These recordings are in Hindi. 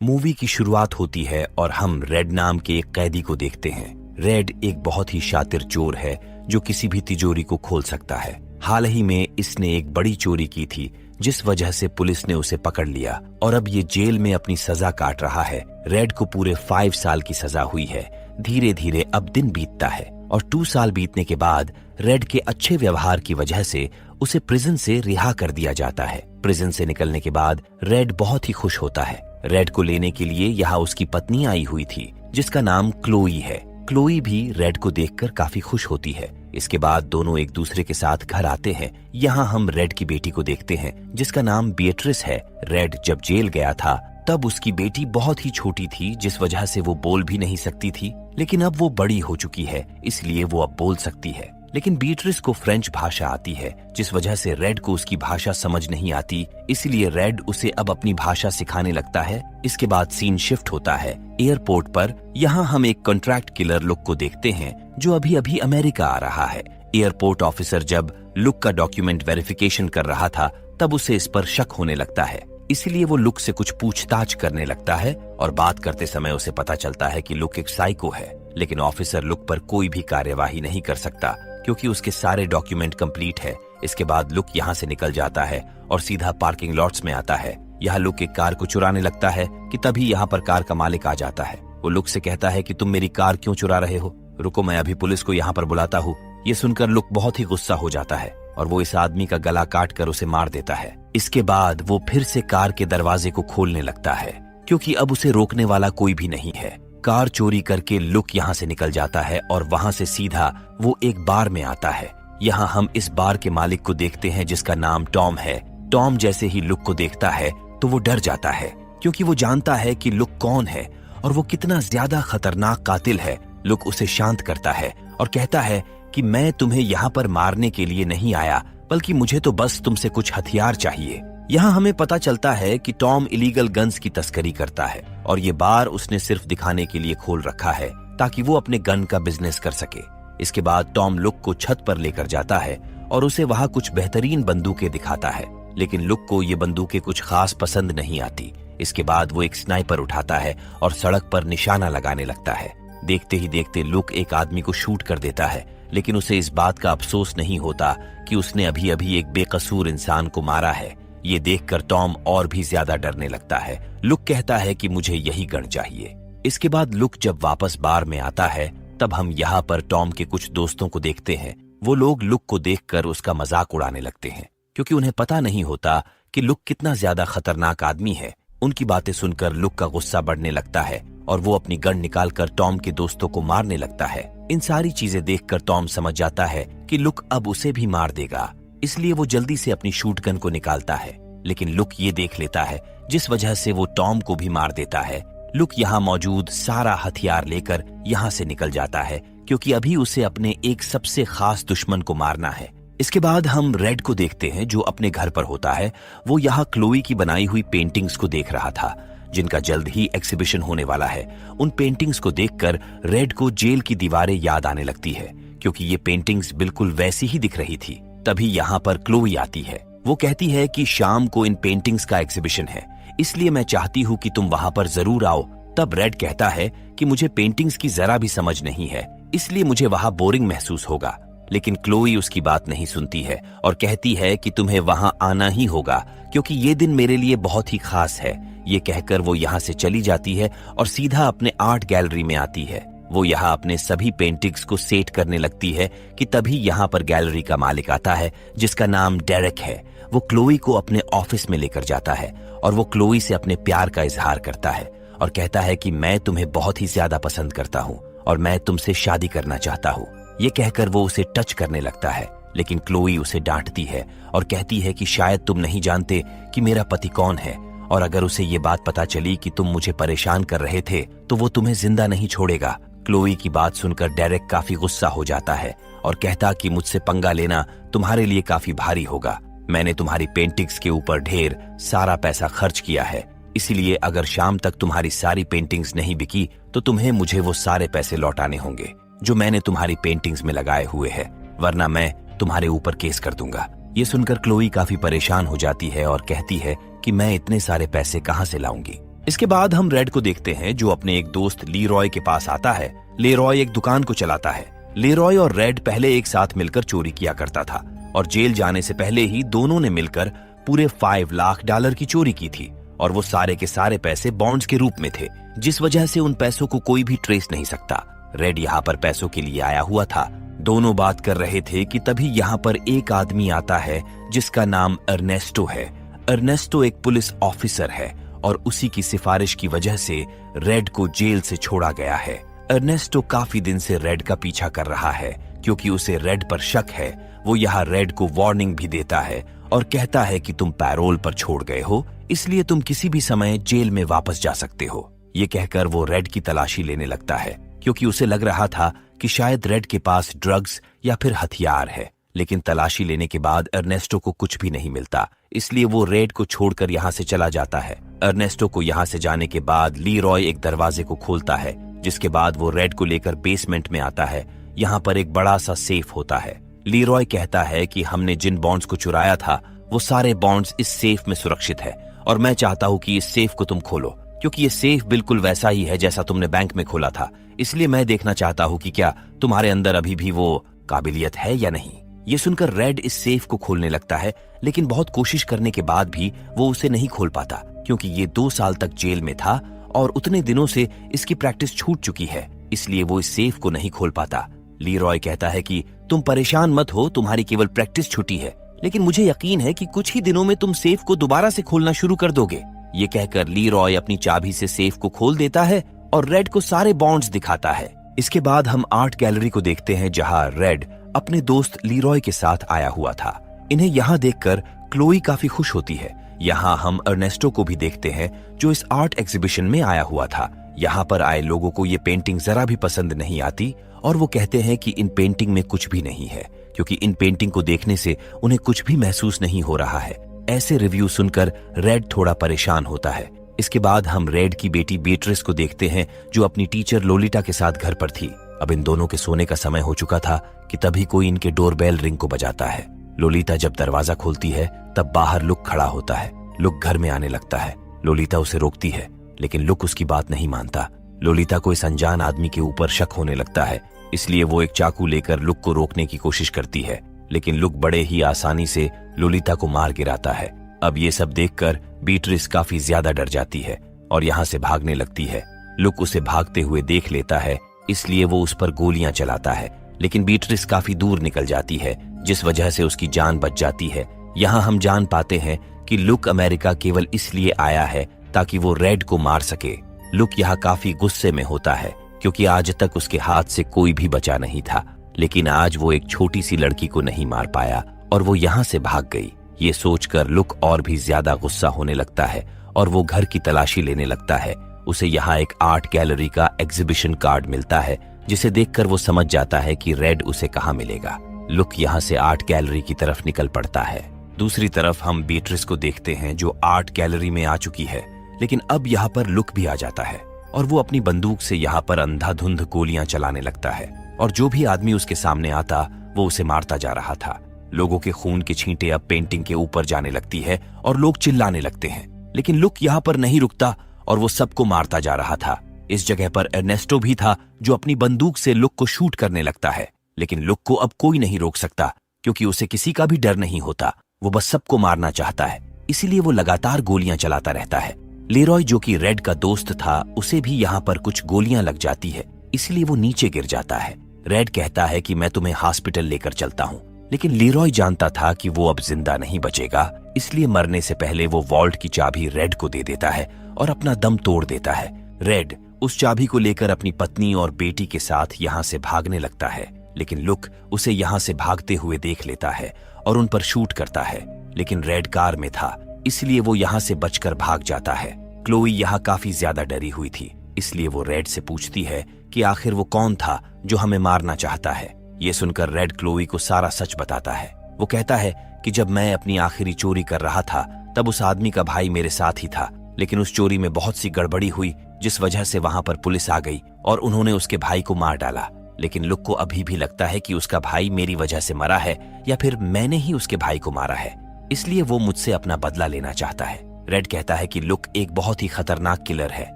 मूवी की शुरुआत होती है और हम रेड नाम के एक कैदी को देखते हैं। रेड एक बहुत ही शातिर चोर है जो किसी भी तिजोरी को खोल सकता है। हाल ही में इसने एक बड़ी चोरी की थी जिस वजह से पुलिस ने उसे पकड़ लिया और अब ये जेल में अपनी सजा काट रहा है। रेड को पूरे 5 साल की सजा हुई है। धीरे धीरे अब दिन बीतता है और 2 साल बीतने के बाद रेड के अच्छे व्यवहार की वजह से उसे प्रिजन से रिहा कर दिया जाता है। प्रिजन से निकलने के बाद रेड बहुत ही खुश होता है। रेड को लेने के लिए यहाँ उसकी पत्नी आई हुई थी जिसका नाम क्लोई है। क्लोई भी रेड को देखकर काफी खुश होती है। इसके बाद दोनों एक दूसरे के साथ घर आते हैं। यहाँ हम रेड की बेटी को देखते हैं जिसका नाम बीएट्रिस है। रेड जब जेल गया था तब उसकी बेटी बहुत ही छोटी थी जिस वजह से वो बोल भी नहीं सकती थी, लेकिन अब वो बड़ी हो चुकी है इसलिए वो अब बोल सकती है। लेकिन बीट्रिस को फ्रेंच भाषा आती है जिस वजह से रेड को उसकी भाषा समझ नहीं आती, इसलिए रेड उसे अब अपनी भाषा सिखाने लगता है। इसके बाद सीन शिफ्ट होता है एयरपोर्ट पर। यहाँ हम एक कॉन्ट्रैक्ट किलर लुक को देखते हैं जो अभी अभी अमेरिका आ रहा है। एयरपोर्ट ऑफिसर जब लुक का डॉक्यूमेंट वेरिफिकेशन कर रहा था तब उसे इस पर शक होने लगता है, इसलिए वो लुक से कुछ पूछताछ करने लगता है और बात करते समय उसे पता चलता है कि लुक एक साइको है। लेकिन ऑफिसर लुक पर कोई भी कार्यवाही नहीं कर सकता क्योंकि उसके सारे डॉक्यूमेंट कंप्लीट है। इसके बाद लुक यहाँ से निकल जाता है और सीधा पार्किंग लॉट्स में आता है। यहाँ लुक एक कार को चुराने लगता है कि तभी यहाँ पर कार का मालिक आ जाता है। वो लुक से कहता है कि तुम मेरी कार क्यों चुरा रहे हो, रुको मैं अभी पुलिस को यहाँ पर बुलाता हूँ। ये सुनकर लुक बहुत ही गुस्सा हो जाता है और वो इस आदमी का गला काट कर उसे मार देता है। इसके बाद वो फिर से कार के दरवाजे को खोलने लगता है क्योंकि अब उसे रोकने वाला कोई भी नहीं है। कार चोरी करके लुक यहाँ से निकल जाता है और वहां से सीधा वो एक बार में आता है। यहाँ हम इस बार के मालिक को देखते हैं जिसका नाम टॉम है। टॉम जैसे ही लुक को देखता है तो वो डर जाता है क्योंकि वो जानता है कि लुक कौन है और वो कितना ज्यादा खतरनाक कातिल है। लुक उसे शांत करता है और कहता है कि मैं तुम्हें यहाँ पर मारने के लिए नहीं आया, बल्कि मुझे तो बस तुमसे कुछ हथियार चाहिए। यहाँ हमें पता चलता है कि टॉम इलीगल गन्स की तस्करी करता है और ये बार उसने सिर्फ दिखाने के लिए खोल रखा है ताकि वो अपने गन का बिजनेस कर सके। इसके बाद टॉम लुक को छत पर लेकर जाता है और उसे वहाँ कुछ बेहतरीन बंदूकें दिखाता है, लेकिन लुक को ये बंदूकें कुछ खास पसंद नहीं आती। इसके बाद वो एक स्नाइपर उठाता है और सड़क पर निशाना लगाने लगता है। देखते ही देखते लुक एक आदमी को शूट कर देता है, लेकिन उसे इस बात का अफसोस नहीं होता कि उसने अभी अभी एक बेकसूर इंसान को मारा है। ये देखकर टॉम और भी ज्यादा डरने लगता है। लुक कहता है कि मुझे यही गन चाहिए। इसके बाद लुक जब वापस बार में आता है तब हम यहाँ पर टॉम के कुछ दोस्तों को देखते हैं। वो लोग लुक को देखकर उसका मजाक उड़ाने लगते हैं क्योंकि उन्हें पता नहीं होता कि लुक कितना ज्यादा खतरनाक आदमी है। उनकी बातें सुनकर लुक का गुस्सा बढ़ने लगता है और वो अपनी गन निकालकर टॉम के दोस्तों को मारने लगता है। इन सारी चीजें देखकर टॉम समझ जाता है कि लुक अब उसे भी मार देगा, इसलिए वो जल्दी से अपनी शूट गन को निकालता है। लेकिन लुक ये देख लेता है जिस वजह से वो टॉम को भी मार देता है। लुक यहाँ मौजूद सारा हथियार लेकर यहाँ से निकल जाता है क्योंकि अभी उसे अपने एक सबसे खास दुश्मन को मारना है। इसके बाद हम रेड को देखते हैं जो अपने घर पर होता है। वो यहाँ क्लोई की बनाई हुई पेंटिंग्स को देख रहा था जिनका जल्द ही एग्जीबिशन होने वाला है। उन पेंटिंग्स को देखकर रेड को जेल की दीवारें याद आने लगती है क्योंकि ये पेंटिंग्स बिल्कुल वैसी ही दिख रही थी। तभी यहाँ पर क्लोई आती है। वो कहती है कि शाम को इन पेंटिंग्स का एग्जीबिशन है, इसलिए मैं चाहती हूँ कि तुम वहां पर जरूर आओ। तब रेड कहता है कि मुझे पेंटिंग्स की जरा भी समझ नहीं है, इसलिए मुझे वहां बोरिंग महसूस होगा। लेकिन क्लोई उसकी बात नहीं सुनती है और कहती है कि तुम्हें वहां आना ही होगा क्योंकि ये दिन मेरे लिए बहुत ही खास है। ये कहकर वो यहाँ से चली जाती है और सीधा अपने आर्ट गैलरी में आती है। वो यहाँ अपने सभी पेंटिंग्स को सेट करने लगती है कि तभी यहाँ पर गैलरी का मालिक आता है जिसका नाम डेरेक है। वो क्लोई को अपने ऑफिस में लेकर जाता है और वो क्लोई से अपने प्यार का इजहार करता है और कहता है कि मैं तुम्हें बहुत ही ज्यादा पसंद करता हूँ और मैं तुमसे शादी करना चाहता हूँ। ये कहकर वो उसे टच करने लगता है, लेकिन क्लोई उसे डांटती है और कहती है कि शायद तुम नहीं जानते कि मेरा पति कौन है और अगर उसे ये बात पता चली कि तुम मुझे परेशान कर रहे थे तो वो तुम्हें जिंदा नहीं छोड़ेगा। क्लोई की बात सुनकर डेरेक काफी गुस्सा हो जाता है और कहता कि मुझसे पंगा लेना तुम्हारे लिए काफी भारी होगा। मैंने तुम्हारी पेंटिंग्स के ऊपर ढेर सारा पैसा खर्च किया है, इसलिए अगर शाम तक तुम्हारी सारी पेंटिंग्स नहीं बिकी तो तुम्हें मुझे वो सारे पैसे लौटाने होंगे जो मैंने तुम्हारी पेंटिंग्स में लगाए हुए हैं, वरना मैं तुम्हारे ऊपर केस कर दूंगा। ये सुनकर क्लोई काफी परेशान हो जाती है और कहती है कि मैं इतने सारे पैसे कहां से लाऊंगी। इसके बाद हम रेड को देखते हैं जो अपने एक दोस्त लीरॉय के पास आता है। लीरॉय एक दुकान को चलाता है। लीरॉय और रेड पहले एक साथ मिलकर चोरी किया करता था और जेल जाने से पहले ही दोनों ने मिलकर पूरे $5 लाख की चोरी की थी और वो सारे के सारे पैसे बॉन्ड्स के रूप में थे, जिस वजह से उन पैसों को कोई भी ट्रेस नहीं सकता। रेड यहाँ पर पैसों के लिए आया हुआ था। दोनों बात कर रहे थे कि तभी यहाँ पर एक आदमी आता है जिसका नाम अर्नेस्टो है। अर्नेस्टो एक पुलिस ऑफिसर है और उसी की सिफारिश की वजह से रेड को जेल से छोड़ा गया है। अर्नेस्टो काफी दिन से रेड का पीछा कर रहा है क्योंकि उसे रेड पर शक है। वो यहाँ रेड को वार्निंग भी देता है और कहता है कि तुम पैरोल पर छोड़ गए हो, इसलिए तुम किसी भी समय जेल में वापस जा सकते हो। ये कहकर वो रेड की तलाशी लेने लगता है क्योंकि उसे लग रहा था कि शायद रेड के पास ड्रग्स या फिर हथियार है। लेकिन तलाशी लेने के बाद अर्नेस्टो को कुछ भी नहीं मिलता, इसलिए वो रेड को छोड़कर यहाँ से चला जाता है। अर्नेस्टो को यहाँ से जाने के बाद लीरॉय एक दरवाजे को खोलता है, जिसके बाद वो रेड को लेकर बेसमेंट में आता है। यहाँ पर एक बड़ा सा सेफ होता है। लीरॉय कहता है कि हमने जिन बॉन्ड्स को चुराया था वो सारे बॉन्ड्स इस सेफ में सुरक्षित है और मैं चाहता हूँ कि इस सेफ को तुम खोलो, क्योंकि ये सेफ बिल्कुल वैसा ही है जैसा तुमने बैंक में खोला था। इसलिए मैं देखना चाहता हूँ कि क्या तुम्हारे अंदर अभी भी वो काबिलियत है या नहीं। ये सुनकर रेड इस सेफ को खोलने लगता है, लेकिन बहुत कोशिश करने के बाद भी वो उसे नहीं खोल पाता क्योंकि ये 2 साल तक जेल में था और उतने दिनों से इसकी प्रैक्टिस छूट चुकी है, इसलिए वो इस सेफ को नहीं खोल पाता। लीरॉय कहता है कि तुम परेशान मत हो, तुम्हारी केवल प्रैक्टिस छुटी है, लेकिन मुझे यकीन है कि कुछ ही दिनों में तुम सेफ को दोबारा से खोलना शुरू कर दोगे। ये कहकर लीरॉय अपनी चाबी से सेफ को खोल देता है और रेड को सारे बॉन्ड्स दिखाता है। इसके बाद हम आर्ट गैलरी को देखते हैं जहां रेड अपने दोस्त लीरॉय के साथ आया हुआ था। इन्हें यहाँ देखकर क्लोई काफी खुश होती है। यहाँ हम अर्नेस्टो को भी देखते हैं जो इस आर्ट एग्जीबिशन में आया हुआ था। यहाँ पर आए लोगों को ये पेंटिंग जरा भी पसंद नहीं आती और वो कहते हैं कि इन पेंटिंग में कुछ भी नहीं है, क्योंकि इन पेंटिंग को देखने से उन्हें कुछ भी महसूस नहीं हो रहा है। ऐसे रिव्यू सुनकर रेड थोड़ा परेशान होता है। इसके बाद हम रेड की बेटी बीट्रिस को देखते हैं जो अपनी टीचर लोलिटा के साथ घर पर थी। अब इन दोनों के सोने का समय हो चुका था कि तभी कोई इनके डोरबेल रिंग को बजाता है। लोलिटा जब दरवाजा खोलती है तब बाहर लुक खड़ा होता है। लुक घर में आने लगता है। लोलिटा उसे रोकती है, लेकिन लुक उसकी बात नहीं मानता। लोलिटा को इस अनजान आदमी के ऊपर शक होने लगता है, इसलिए वो एक चाकू लेकर लुक को रोकने की कोशिश करती है, लेकिन लुक बड़े ही आसानी से लोलिटा को मार गिराता है। अब ये सब देखकर बीट्रिस काफी ज्यादा डर जाती है और यहाँ से भागने लगती है। लुक उसे भागते हुए देख लेता है, इसलिए वो उस पर गोलियां चलाता है, लेकिन बीट्रिस काफी दूर निकल जाती है, जिस वजह से उसकी जान बच जाती है। यहाँ हम जान पाते हैं कि लुक अमेरिका केवल इसलिए आया है ताकि वो रेड को मार सके। लुक यहाँ काफी गुस्से में होता है क्योंकि आज तक उसके हाथ से कोई भी बचा नहीं था, लेकिन आज वो एक छोटी सी लड़की को नहीं मार पाया और वो यहाँ से भाग गई। ये सोचकर लुक और भी ज्यादा गुस्सा होने लगता है और वो घर की तलाशी लेने लगता है। उसे यहाँ एक आर्ट गैलरी का एग्जीबिशन कार्ड मिलता है, जिसे देखकर वो समझ जाता है कि रेड उसे कहाँ मिलेगा। लुक यहाँ से आर्ट गैलरी की तरफ निकल पड़ता है। दूसरी तरफ हम बीट्रिस को देखते हैं जो आर्ट गैलरी में आ चुकी है, लेकिन अब यहाँ पर लुक भी आ जाता है और वो अपनी बंदूक से यहाँ पर अंधाधुंध गोलियां चलाने लगता है और जो भी आदमी उसके सामने आता वो उसे मारता जा रहा था। लोगों के खून की छींटें अब पेंटिंग के ऊपर जाने लगती है और लोग चिल्लाने लगते हैं, लेकिन लुक यहाँ पर नहीं रुकता और वो सबको मारता जा रहा था। इस जगह पर अर्नेस्टो भी था जो अपनी बंदूक से लुक को शूट करने लगता है, लेकिन लुक को अब कोई नहीं रोक सकता क्योंकि उसे किसी का भी डर नहीं होता। वो बस सबको मारना चाहता है, इसीलिए वो लगातार गोलियां चलाता रहता है। लीरॉय जो कि रेड का दोस्त था, उसे भी यहाँ पर कुछ गोलियां लग जाती है, इसलिए वो नीचे गिर जाता है। रेड कहता है कि मैं तुम्हें हॉस्पिटल लेकर चलता हूँ, लेकिन लीरॉय जानता था कि वो अब जिंदा नहीं बचेगा, इसलिए मरने से पहले वो वॉल्ट की चाबी रेड को दे देता है और अपना दम तोड़ देता है। रेड उस चाबी को लेकर अपनी पत्नी और बेटी के साथ यहाँ से भागने लगता है, लेकिन लुक उसे यहाँ से भागते हुए देख लेता है और उन पर शूट करता है, लेकिन रेड कार में था, इसलिए वो यहाँ से बचकर भाग जाता है। क्लोई यहाँ काफी ज्यादा डरी हुई थी, इसलिए वो रेड से पूछती है कि आखिर वो कौन था जो हमें मारना चाहता है। ये सुनकर रेड क्लोई को सारा सच बताता है। वो कहता है कि जब मैं अपनी आखिरी चोरी कर रहा था तब उस आदमी का भाई मेरे साथ ही था, लेकिन उस चोरी में बहुत सी गड़बड़ी हुई जिस वजह से वहां पर पुलिस आ गई और उन्होंने उसके भाई को मार डाला। लेकिन लुक को अभी भी लगता है कि उसका भाई मेरी वजह से मरा है या फिर मैंने ही उसके भाई को मारा है, इसलिए वो मुझसे अपना बदला लेना चाहता है। रेड कहता है कि लुक एक बहुत ही खतरनाक किलर है,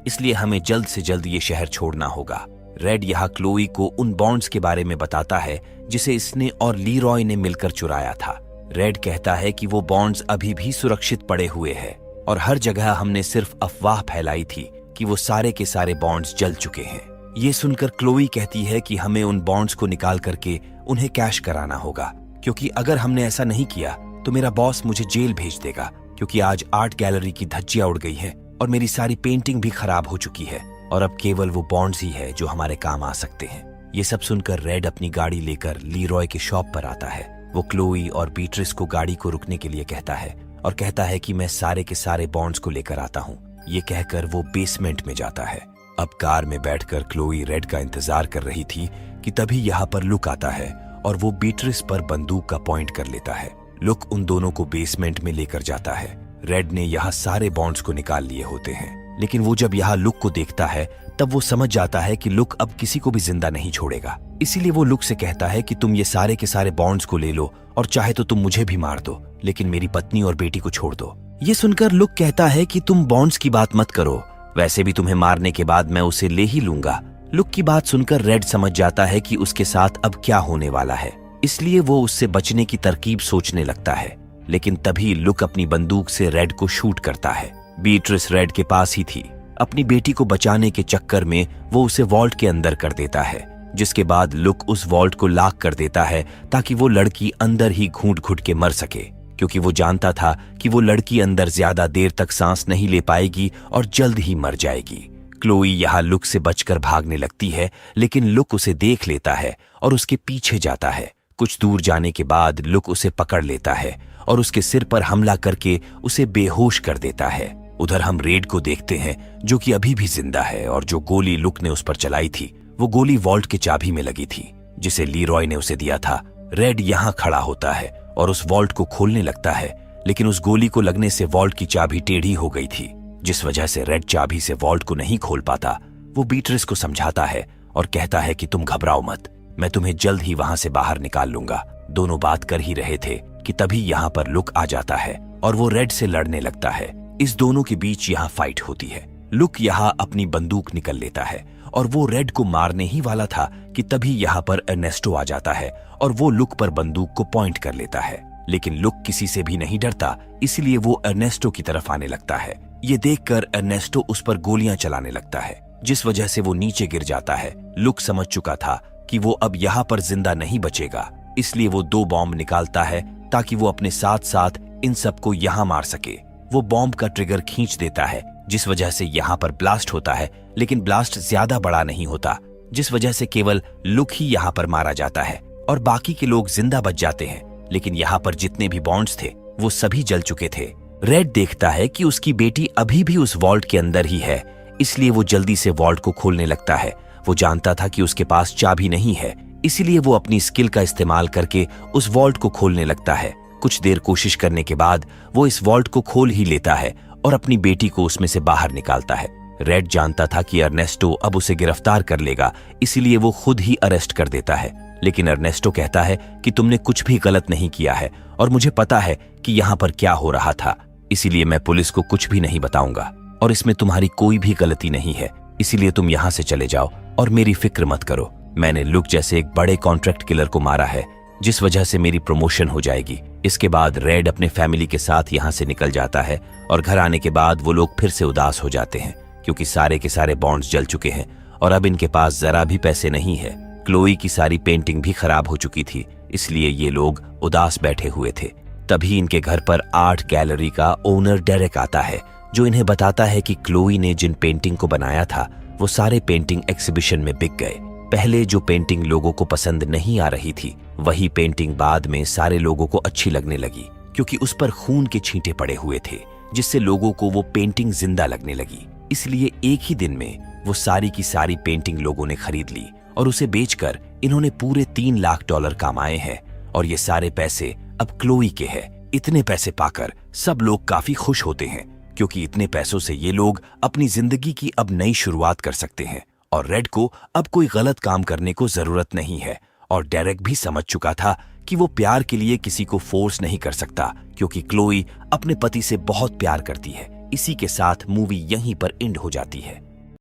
इसलिए हमें जल्द से जल्द ये शहर छोड़ना होगा। रेड यहाँ क्लोई को उन बॉन्ड्स के बारे में बताता है जिसे इसने और लीरॉय ने मिलकर चुराया था। रेड कहता है कि वो बॉन्ड्स अभी भी सुरक्षित पड़े हुए हैं और हर जगह हमने सिर्फ अफवाह फैलाई थी कि वो सारे के सारे बॉन्ड्स जल चुके हैं। ये सुनकर क्लोई कहती है कि हमें उन बॉन्ड्स को निकाल करके उन्हें कैश कराना होगा, क्योंकि अगर हमने ऐसा नहीं किया तो मेरा बॉस मुझे जेल भेज देगा, क्योंकि आज आर्ट गैलरी की धज्जियां उड़ गई है और मेरी सारी पेंटिंग भी खराब हो चुकी है और अब केवल वो बॉन्ड्स ही है जो हमारे काम आ सकते हैं। ये सब सुनकर रेड अपनी गाड़ी लेकर लीरॉय के शॉप पर आता है। वो क्लोई और बीट्रिस को गाड़ी को रुकने के लिए कहता है और कहता है कि मैं सारे के सारे बॉन्ड्स को लेकर आता हूँ। ये कहकर वो बेसमेंट में जाता है। अब कार में बैठकर क्लोई रेड का इंतजार कर रही थी कि तभी यहाँ पर लुक आता है और वो बीट्रिस पर बंदूक का पॉइंट कर लेता है। लुक उन दोनों को बेसमेंट में लेकर जाता है। रेड ने यहाँ सारे बॉन्ड्स को निकाल लिए होते हैं, लेकिन वो जब यहाँ लुक को देखता है तब वो समझ जाता है कि लुक अब किसी को भी जिंदा नहीं छोड़ेगा। इसीलिए वो लुक से कहता है कि तुम ये सारे के सारे बॉन्ड्स को ले लो और चाहे तो तुम मुझे भी मार दो, लेकिन मेरी पत्नी और बेटी को छोड़ दो। ये सुनकर लुक कहता है कि तुम बॉन्ड्स की बात मत करो, वैसे भी तुम्हें मारने के बाद मैं उसे ले ही लूंगा। लुक की बात सुनकर रेड समझ जाता है कि उसके साथ अब क्या होने वाला है, इसलिए वो उससे बचने की तरकीब सोचने लगता है। लेकिन तभी लुक अपनी बंदूक से रेड को शूट करता है। बीट्रिस रेड के पास ही थी। अपनी बेटी को बचाने के चक्कर में वो उसे वॉल्ट के अंदर कर देता है, जिसके बाद लुक उस वॉल्ट को लॉक कर देता है ताकि वो लड़की अंदर ही घूंट घुट के मर सके, क्योंकि वो जानता था कि वो लड़की अंदर ज्यादा देर तक सांस नहीं ले पाएगी और जल्द ही मर जाएगी। क्लोई यहाँ लुक से बचकर भागने लगती है, लेकिन लुक उसे देख लेता है और उसके पीछे जाता है। कुछ दूर जाने के बाद लुक उसे पकड़ लेता है और उसके सिर पर हमला करके उसे बेहोश कर देता है। उधर हम रेड को देखते हैं, जो कि अभी भी जिंदा है और जो गोली लुक ने उस पर चलाई थी वो गोली वॉल्ट के चाबी में लगी थी, जिसे लीरॉय ने उसे दिया था। रेड यहाँ खड़ा होता है और उस वॉल्ट को खोलने लगता है, लेकिन उस गोली को लगने से वॉल्ट की चाबी टेढ़ी हो गई थी, जिस वजह से रेड चाबी से वॉल्ट को नहीं खोल पाता। वो बीट्रिस को समझाता है और कहता है कि तुम घबराओ मत, मैं तुम्हें जल्द ही वहां से बाहर निकाल लूंगा। दोनों बात कर ही रहे थे कि तभी यहाँ पर लुक आ जाता है और वो रेड से लड़ने लगता है। इस दोनों के बीच यहाँ फाइट होती है। लुक यहाँ अपनी बंदूक निकल लेता है और वो रेड को मारने ही वाला था कि तभी यहाँ पर अर्नेस्टो आ जाता है और वो लुक पर बंदूक को पॉइंट कर लेता है। लेकिन लुक किसी से भी नहीं डरता, इसलिए वो अर्नेस्टो की तरफ आने लगता है। ये देखकर अर्नेस्टो उस पर गोलियां चलाने लगता है, जिस वजह से वो नीचे गिर जाता है। लुक समझ चुका था कि वो अब यहाँ पर जिंदा नहीं बचेगा, इसलिए वो 2 बॉम्ब निकालता है ताकि वो अपने साथ साथ इन सबको यहाँ मार सके। वो बॉम्ब का ट्रिगर खींच देता है, जिस वजह से यहाँ पर ब्लास्ट होता है, लेकिन ब्लास्ट ज्यादा बड़ा नहीं होता, जिस वजह से केवल लुक ही यहाँ पर मारा जाता है और बाकी के लोग जिंदा बच जाते हैं। लेकिन यहाँ पर जितने भी बॉन्ड्स थे वो सभी जल चुके थे। रेड देखता है कि उसकी बेटी अभी भी उस वॉल्ट के अंदर ही है, इसलिए वो जल्दी से वॉल्ट को खोलने लगता है। वो जानता था कि उसके पास चाबी नहीं है, इसीलिए वो अपनी स्किल का इस्तेमाल करके उस वॉल्ट को खोलने लगता है। कुछ देर कोशिश करने के बाद वो इस वॉल्ट को खोल ही लेता है और अपनी बेटी को उसमें से बाहर निकालता है। रेड जानता था कि अर्नेस्टो अब उसे गिरफ्तार कर लेगा, इसीलिए वो खुद ही अरेस्ट कर देता है। लेकिन अर्नेस्टो कहता है कि तुमने कुछ भी गलत नहीं किया है और मुझे पता है कि यहाँ पर क्या हो रहा था, इसीलिए मैं पुलिस को कुछ भी नहीं बताऊंगा और इसमें तुम्हारी कोई भी गलती नहीं है, इसीलिए तुम यहाँ से चले जाओ और मेरी फिक्र मत करो। मैंने लुक जैसे एक बड़े कॉन्ट्रैक्ट किलर को मारा है, जिस वजह से मेरी प्रमोशन हो जाएगी। इसके बाद रेड अपने फैमिली के साथ यहाँ से निकल जाता है और घर आने के बाद वो लोग फिर से उदास हो जाते हैं, क्योंकि सारे के सारे बॉन्ड्स जल चुके हैं और अब इनके पास जरा भी पैसे नहीं है। क्लोई की सारी पेंटिंग भी खराब हो चुकी थी, इसलिए ये लोग उदास बैठे हुए थे। तभी इनके घर पर आर्ट गैलरी का ओनर डेरेक आता है, जो इन्हें बताता है कि क्लोई ने जिन पेंटिंग को बनाया था वो सारे पेंटिंग एग्जीबिशन में बिक गए। पहले जो पेंटिंग लोगों को पसंद नहीं आ रही थी, वही पेंटिंग बाद में सारे लोगों को अच्छी लगने लगी, क्योंकि उस पर खून के छींटे पड़े हुए थे, जिससे लोगों को वो पेंटिंग जिंदा लगने लगी। इसलिए एक ही दिन में वो सारी की सारी पेंटिंग लोगों ने खरीद ली और उसे बेचकर इन्होंने पूरे $3 लाख कमाए हैं और ये सारे पैसे अब क्लोई के हैं। इतने पैसे पाकर सब लोग काफी खुश होते हैं, क्योंकि इतने पैसों से ये लोग अपनी जिंदगी की अब नई शुरुआत कर सकते हैं और रेड को अब कोई गलत काम करने को जरूरत नहीं है। और डेरेक भी समझ चुका था कि वो प्यार के लिए किसी को फोर्स नहीं कर सकता, क्योंकि क्लोई अपने पति से बहुत प्यार करती है। इसी के साथ मूवी यहीं पर एंड हो जाती है।